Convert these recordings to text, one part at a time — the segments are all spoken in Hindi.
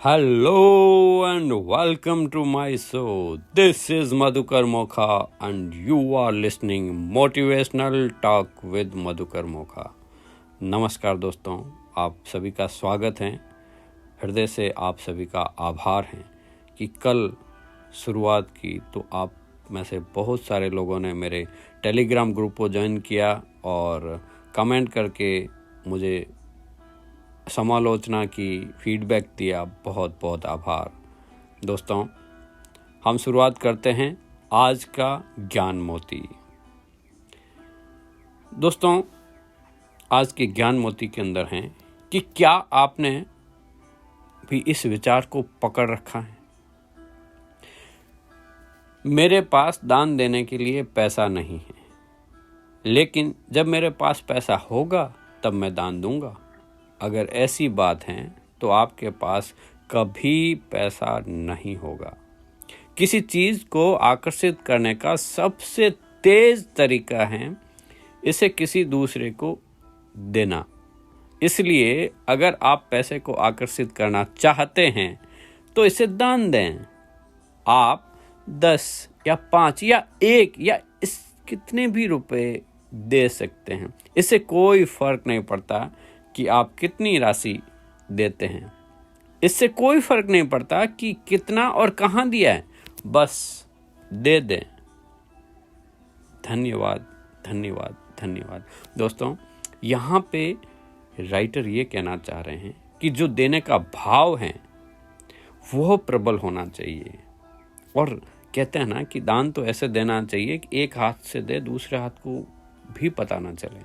Hello and welcome to my show. This is Madhukar Mokha and you are listening Motivational Talk with Madhukar Mokha. नमस्कार दोस्तों, आप सभी का स्वागत है। हृदय से आप सभी का आभार है कि कल शुरुआत की तो आप में से बहुत सारे लोगों ने मेरे टेलीग्राम ग्रुप को ज्वाइन किया और कमेंट करके मुझे समालोचना की, फीडबैक दिया। बहुत बहुत आभार दोस्तों। हम शुरुआत करते हैं आज का ज्ञान मोती। दोस्तों, आज के ज्ञान मोती के अंदर हैं कि क्या आपने भी इस विचार को पकड़ रखा है, मेरे पास दान देने के लिए पैसा नहीं है, लेकिन जब मेरे पास पैसा होगा तब मैं दान दूंगा। अगर ऐसी बात है तो आपके पास कभी पैसा नहीं होगा। किसी चीज़ को आकर्षित करने का सबसे तेज तरीका है इसे किसी दूसरे को देना। इसलिए अगर आप पैसे को आकर्षित करना चाहते हैं तो इसे दान दें। आप 10 या 5 या 1 या इस कितने भी रुपए दे सकते हैं। इससे कोई फर्क नहीं पड़ता कि आप कितनी राशि देते हैं। इससे कोई फर्क नहीं पड़ता कि कितना और कहां दिया है, बस दे दें। धन्यवाद धन्यवाद धन्यवाद। दोस्तों, यहाँ पे राइटर ये कहना चाह रहे हैं कि जो देने का भाव है वो प्रबल होना चाहिए। और कहते हैं ना कि दान तो ऐसे देना चाहिए कि एक हाथ से दे, दूसरे हाथ को भी पता ना चले।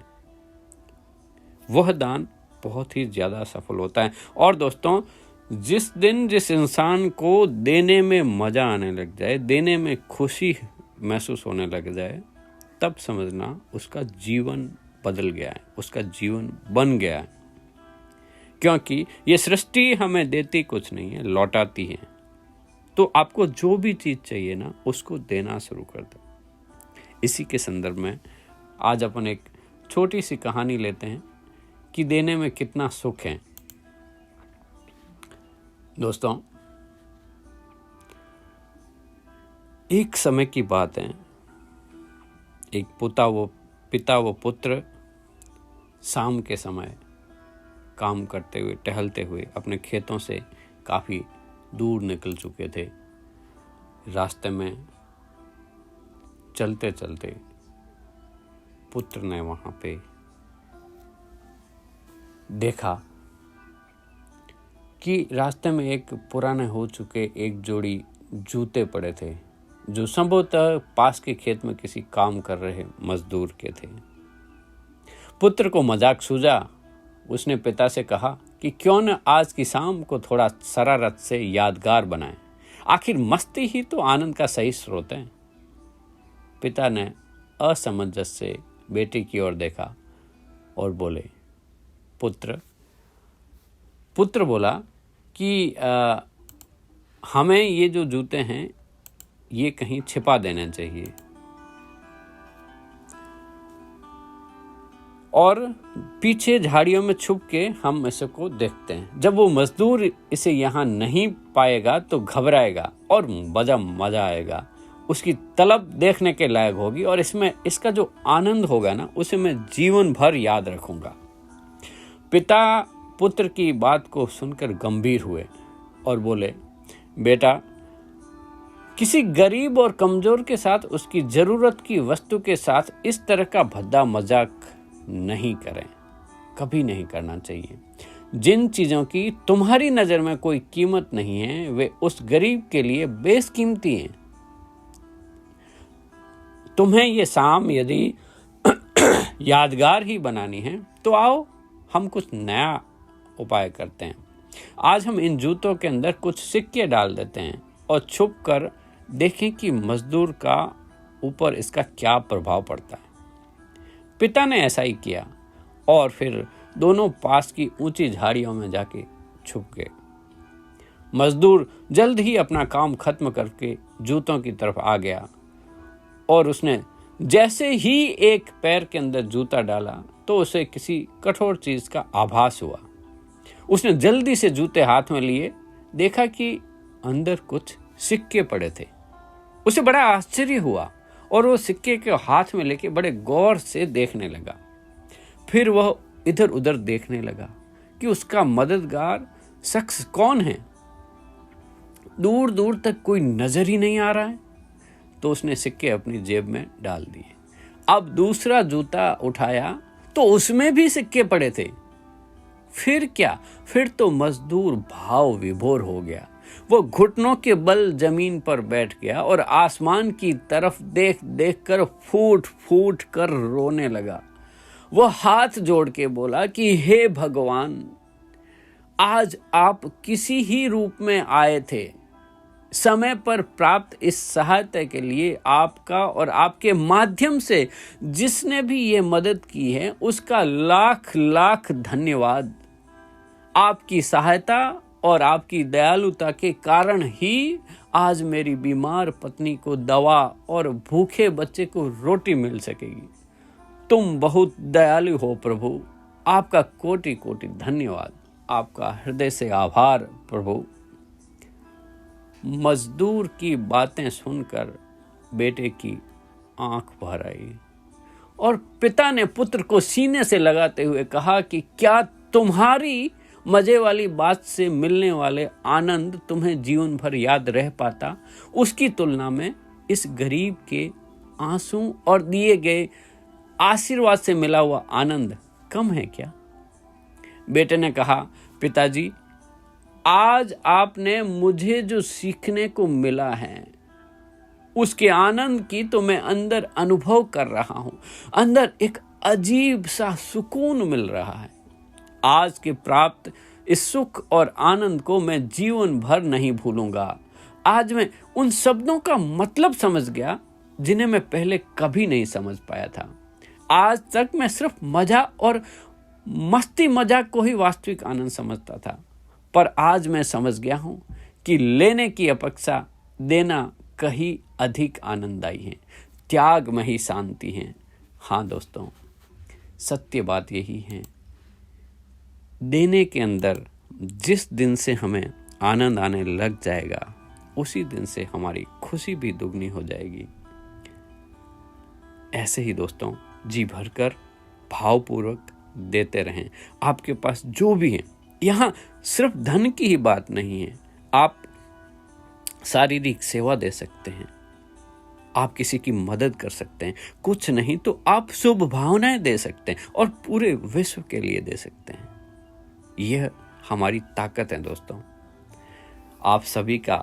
वह दान बहुत ही ज़्यादा सफल होता है। और दोस्तों, जिस दिन जिस इंसान को देने में मज़ा आने लग जाए, देने में खुशी महसूस होने लग जाए, तब समझना उसका जीवन बदल गया है, उसका जीवन बन गया है। क्योंकि ये सृष्टि हमें देती कुछ नहीं है, लौटाती है। तो आपको जो भी चीज़ चाहिए ना, उसको देना शुरू कर दो। इसी के संदर्भ में आज अपन एक छोटी सी कहानी लेते हैं कि देने में कितना सुख है। दोस्तों, एक समय की बात है। एक पिता व पुत्र शाम के समय काम करते हुए, टहलते हुए अपने खेतों से काफ़ी दूर निकल चुके थे। रास्ते में चलते चलते पुत्र ने वहाँ पे देखा कि रास्ते में एक पुराने हो चुके एक जोड़ी जूते पड़े थे, जो संभवतः पास के खेत में किसी काम कर रहे मजदूर के थे। पुत्र को मजाक सूझा। उसने पिता से कहा कि क्यों न आज की शाम को थोड़ा शरारत से यादगार बनाएं। आखिर मस्ती ही तो आनंद का सही स्रोत है। पिता ने असमंजस से बेटे की ओर देखा और बोले, पुत्र बोला कि हमें ये जो जूते हैं ये कहीं छिपा देने चाहिए और पीछे झाड़ियों में छुप के हम इसको देखते हैं। जब वो मजदूर इसे यहाँ नहीं पाएगा तो घबराएगा और मजा आएगा। उसकी तलब देखने के लायक होगी और इसमें इसका जो आनंद होगा ना, उसे मैं जीवन भर याद रखूंगा। पिता पुत्र की बात को सुनकर गंभीर हुए और बोले, बेटा, किसी गरीब और कमजोर के साथ उसकी जरूरत की वस्तु के साथ इस तरह का भद्दा मजाक नहीं करें। कभी नहीं करना चाहिए। जिन चीजों की तुम्हारी नजर में कोई कीमत नहीं है, वे उस गरीब के लिए बेशकीमती हैं। तुम्हें ये शाम यदि यादगार ही बनानी है तो आओ हम कुछ नया उपाय करते हैं। आज हम इन जूतों के अंदर कुछ सिक्के डाल देते हैं और छुप कर देखें कि मजदूर का ऊपर इसका क्या प्रभाव पड़ता है। पिता ने ऐसा ही किया और फिर दोनों पास की ऊंची झाड़ियों में जाके छुप गए। मजदूर जल्द ही अपना काम खत्म करके जूतों की तरफ आ गया और उसने जैसे ही एक पैर के अंदर जूता डाला तो उसे किसी कठोर चीज का आभास हुआ। उसने जल्दी से जूते हाथ में लिए देखा कि अंदर कुछ सिक्के पड़े थे। उसे बड़ा आश्चर्य हुआ और वो सिक्के के हाथ में लेके बड़े गौर से देखने लगा। फिर वह इधर उधर देखने लगा कि उसका मददगार शख्स कौन है। दूर दूर तक कोई नजर ही नहीं आ रहा है। तो उसने सिक्के अपनी जेब में डाल दिए। अब दूसरा जूता उठाया तो उसमें भी सिक्के पड़े थे। फिर क्या, फिर तो मजदूर भाव विभोर हो गया। वो घुटनों के बल जमीन पर बैठ गया और आसमान की तरफ देख देख कर फूट फूट कर रोने लगा। वो हाथ जोड़ के बोला कि हे भगवान, आज आप किसी ही रूप में आए थे। समय पर प्राप्त इस सहायता के लिए आपका और आपके माध्यम से जिसने भी ये मदद की है उसका लाख लाख धन्यवाद। आपकी सहायता और आपकी दयालुता के कारण ही आज मेरी बीमार पत्नी को दवा और भूखे बच्चे को रोटी मिल सकेगी। तुम बहुत दयालु हो प्रभु। आपका कोटि कोटि धन्यवाद। आपका हृदय से आभार प्रभु। मजदूर की बातें सुनकर बेटे की आंख भर आई और पिता ने पुत्र को सीने से लगाते हुए कहा कि क्या तुम्हारी मजे वाली बात से मिलने वाले आनंद तुम्हें जीवन भर याद रह पाता? उसकी तुलना में इस गरीब के आंसू और दिए गए आशीर्वाद से मिला हुआ आनंद कम है क्या? बेटे ने कहा, पिताजी, आज आपने मुझे जो सीखने को मिला है उसके आनंद की तो मैं अंदर अनुभव कर रहा हूं। अंदर एक अजीब सा सुकून मिल रहा है। आज के प्राप्त इस सुख और आनंद को मैं जीवन भर नहीं भूलूंगा। आज मैं उन शब्दों का मतलब समझ गया जिन्हें मैं पहले कभी नहीं समझ पाया था। आज तक मैं सिर्फ मजा और मस्ती मजाक को ही वास्तविक आनंद समझता था, पर आज मैं समझ गया हूं कि लेने की अपेक्षा देना कहीं अधिक आनंददायी है। त्याग में ही शांति है। हाँ दोस्तों, सत्य बात यही है। देने के अंदर जिस दिन से हमें आनंद आने लग जाएगा उसी दिन से हमारी खुशी भी दुगनी हो जाएगी। ऐसे ही दोस्तों जी भरकर भावपूर्वक देते रहें। आपके पास जो भी है, यहाँ सिर्फ धन की ही बात नहीं है। आप शारीरिक सेवा दे सकते हैं, आप किसी की मदद कर सकते हैं, कुछ नहीं तो आप शुभ भावनाएं दे सकते हैं और पूरे विश्व के लिए दे सकते हैं। यह हमारी ताकत है दोस्तों। आप सभी का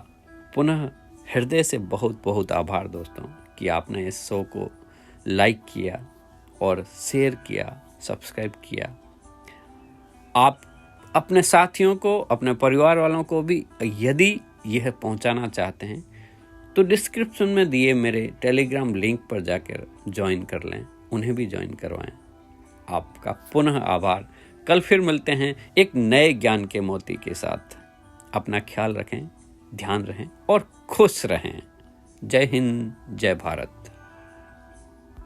पुनः हृदय से बहुत बहुत आभार दोस्तों कि आपने इस शो को लाइक किया और शेयर किया, सब्सक्राइब किया। आप अपने साथियों को, अपने परिवार वालों को भी यदि यह पहुंचाना चाहते हैं तो डिस्क्रिप्शन में दिए मेरे टेलीग्राम लिंक पर जाकर ज्वाइन कर लें, उन्हें भी ज्वाइन करवाएं। आपका पुनः आभार। कल फिर मिलते हैं एक नए ज्ञान के मोती के साथ। अपना ख्याल रखें, ध्यान रहें और खुश रहें। जय हिंद, जय भारत।